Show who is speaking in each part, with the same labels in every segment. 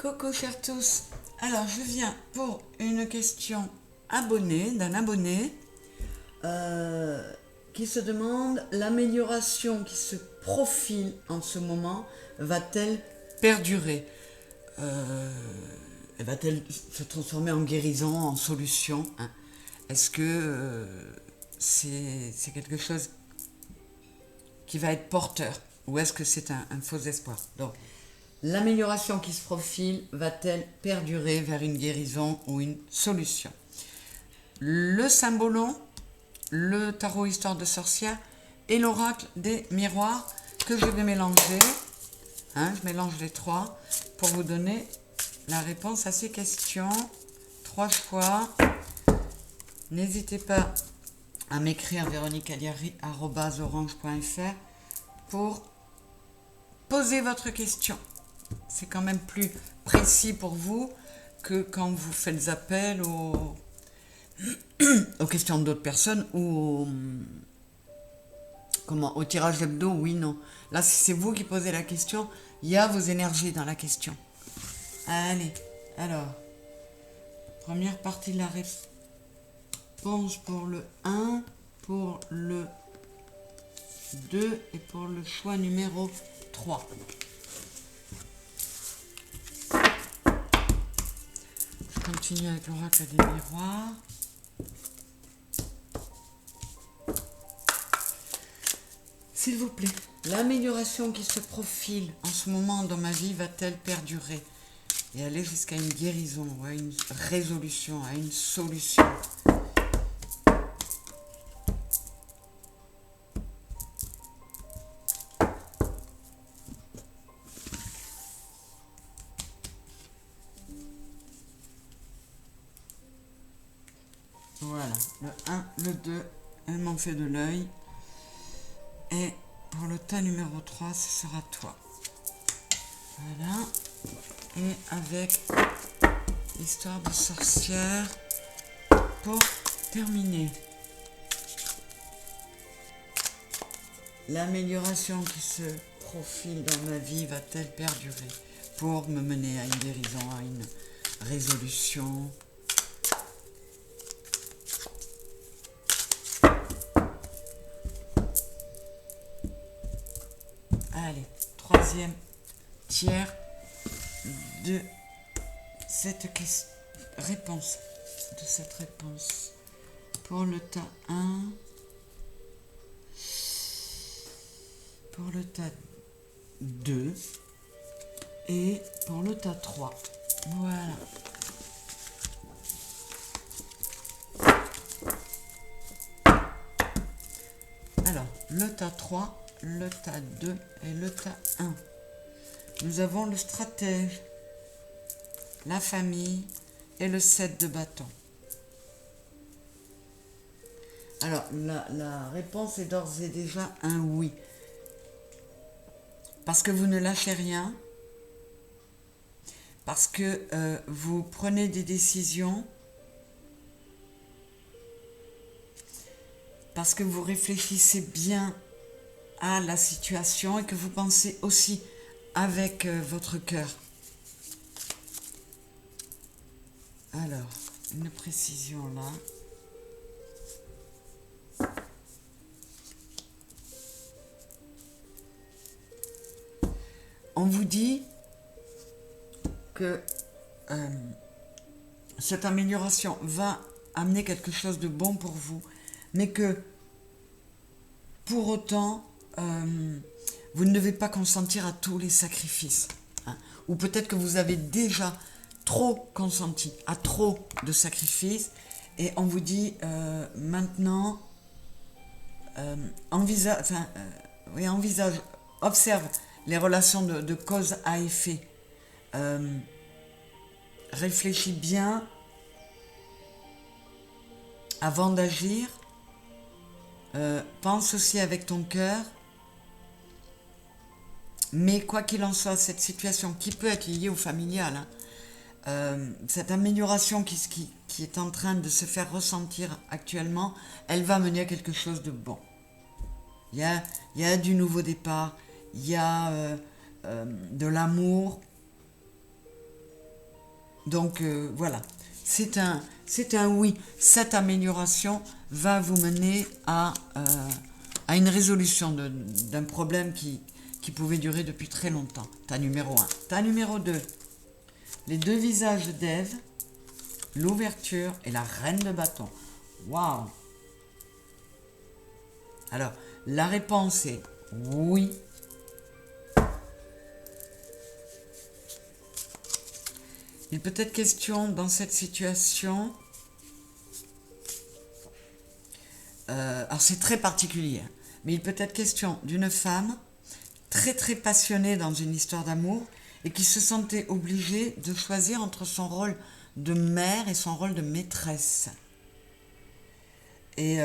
Speaker 1: Coucou chers tous, alors je viens pour une question d'un abonné qui se demande l'amélioration qui se profile en ce moment va-t-elle perdurer va-t-elle se transformer en guérison, en solution hein? Est-ce que c'est quelque chose qui va être porteur ou est-ce que c'est un faux espoir? Donc, l'amélioration qui se profile va-t-elle perdurer vers une guérison ou une solution? Le symbolon, le tarot histoire de sorcière et l'oracle des miroirs que je vais mélanger. Je mélange les trois pour vous donner la réponse à ces questions. 3 choix. N'hésitez pas à m'écrire véroniquealiari@orange.fr pour poser votre question. C'est quand même plus précis pour vous que quand vous faites appel aux questions d'autres personnes ou au tirage hebdo, oui, non. Là, si c'est vous qui posez la question, il y a vos énergies dans la question. Allez, alors, première partie de la réponse pour le 1, pour le 2 et pour le choix numéro 3. Je continue avec l'oracle des miroirs. S'il vous plaît, l'amélioration qui se profile en ce moment dans ma vie va-t-elle perdurer et aller jusqu'à une guérison, ou à une résolution, à une solution? Voilà, le 1, le 2, elle m'en fait de l'œil. Et pour le tas numéro 3, ce sera toi. Voilà. Et avec l'histoire de sorcière pour terminer. L'amélioration qui se profile dans ma vie va-t-elle perdurer pour me mener à une guérison, à une résolution? Allez, troisième tiers de cette réponse. Pour le tas 1, pour le tas 2 et pour le tas 3. Voilà. Alors, le tas 3, le tas 2 et le tas 1. Nous avons le stratège, la famille et le 7 de bâton. Alors, la réponse est d'ores et déjà un oui. Parce que vous ne lâchez rien, parce que vous prenez des décisions, parce que vous réfléchissez bien à la situation et que vous pensez aussi avec votre cœur. Alors, une précision là. On vous dit que cette amélioration va amener quelque chose de bon pour vous, mais que pour autant, vous ne devez pas consentir à tous les sacrifices. Ou peut-être que vous avez déjà trop consenti à trop de sacrifices et on vous dit maintenant observe les relations de cause à effet. Réfléchis bien avant d'agir. Pense aussi avec ton cœur. Mais quoi qu'il en soit, cette situation qui peut être liée au familial, cette amélioration qui est en train de se faire ressentir actuellement, elle va mener à quelque chose de bon. Il y a du nouveau départ, il y a de l'amour, Donc voilà, c'est un oui. Cette amélioration va vous mener à une résolution d'un problème qui pouvait durer depuis très longtemps. Tas numéro 1. Tas numéro 2. Les deux visages d'Ève, l'ouverture et la reine de bâton. Waouh! Alors, la réponse est oui. Il peut être question dans cette situation, alors c'est très particulier, mais il peut être question d'une femme très très passionnée dans une histoire d'amour et qui se sentait obligée de choisir entre son rôle de mère et son rôle de maîtresse. Et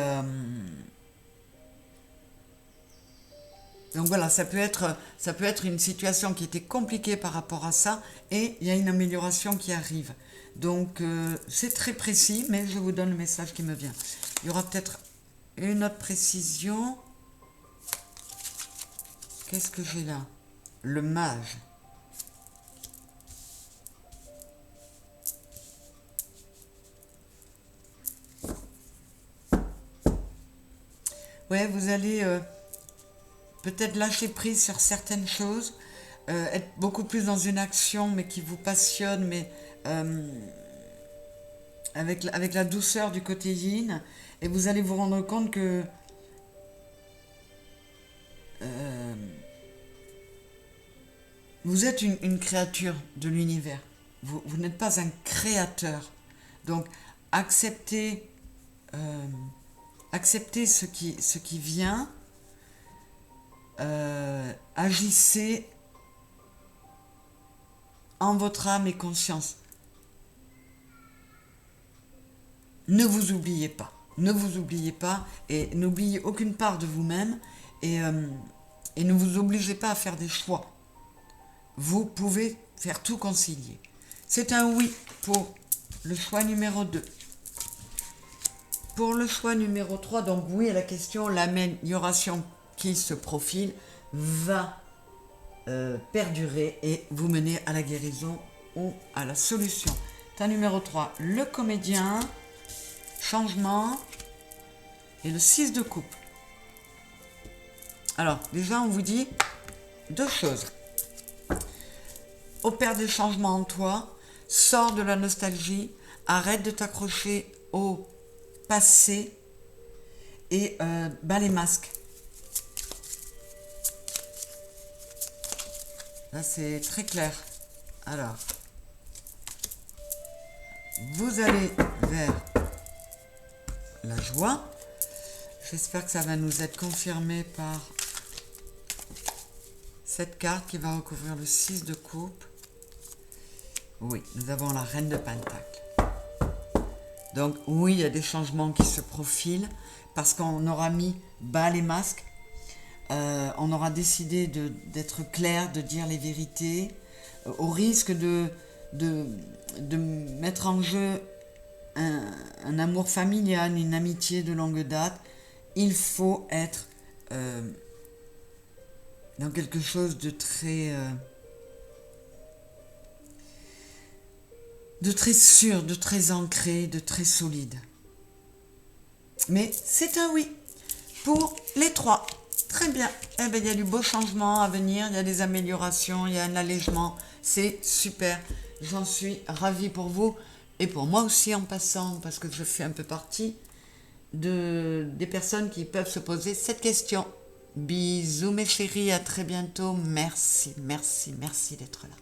Speaker 1: donc voilà, ça peut être une situation qui était compliquée par rapport à ça, et il y a une amélioration qui arrive. Donc c'est très précis, mais je vous donne le message qui me vient. Il y aura peut-être une autre précision. Qu'est-ce que j'ai là? Le mage. Ouais, vous allez peut-être lâcher prise sur certaines choses, être beaucoup plus dans une action, mais qui vous passionne, mais avec la douceur du côté yin, et vous allez vous rendre compte que vous êtes une créature de l'univers. Vous n'êtes pas un créateur. Donc, acceptez ce qui vient, agissez en votre âme et conscience. Ne vous oubliez pas. Ne vous oubliez pas et n'oubliez aucune part de vous-même, et ne vous obligez pas à faire des choix. Vous pouvez faire tout concilier. C'est un oui pour le choix numéro 2. Pour le choix numéro 3, donc oui à la question, l'amélioration qui se profile va perdurer et vous mener à la guérison ou à la solution. Tas numéro 3, le comédien, changement et le 6 de coupe. Alors déjà on vous dit deux choses. Opère des changements en toi, sors de la nostalgie, arrête de t'accrocher au passé et bats les masques. Là c'est très clair. Alors, vous allez vers la joie. J'espère que ça va nous être confirmé par cette carte qui va recouvrir le 6 de coupe. Oui, nous avons la reine de pentacles. Donc oui, il y a des changements qui se profilent parce qu'on aura mis bas les masques. On aura décidé d'être clair, de dire les vérités, au risque de mettre en jeu un amour familial, une amitié de longue date. Il faut être dans quelque chose de très sûr, de très ancré, de très solide. Mais c'est un oui pour les trois. Très bien. Eh bien, il y a du beau changement à venir, il y a des améliorations, il y a un allègement. C'est super. J'en suis ravie pour vous et pour moi aussi en passant, parce que je fais un peu partie des personnes qui peuvent se poser cette question. Bisous mes chéris, à très bientôt. Merci, merci, merci d'être là.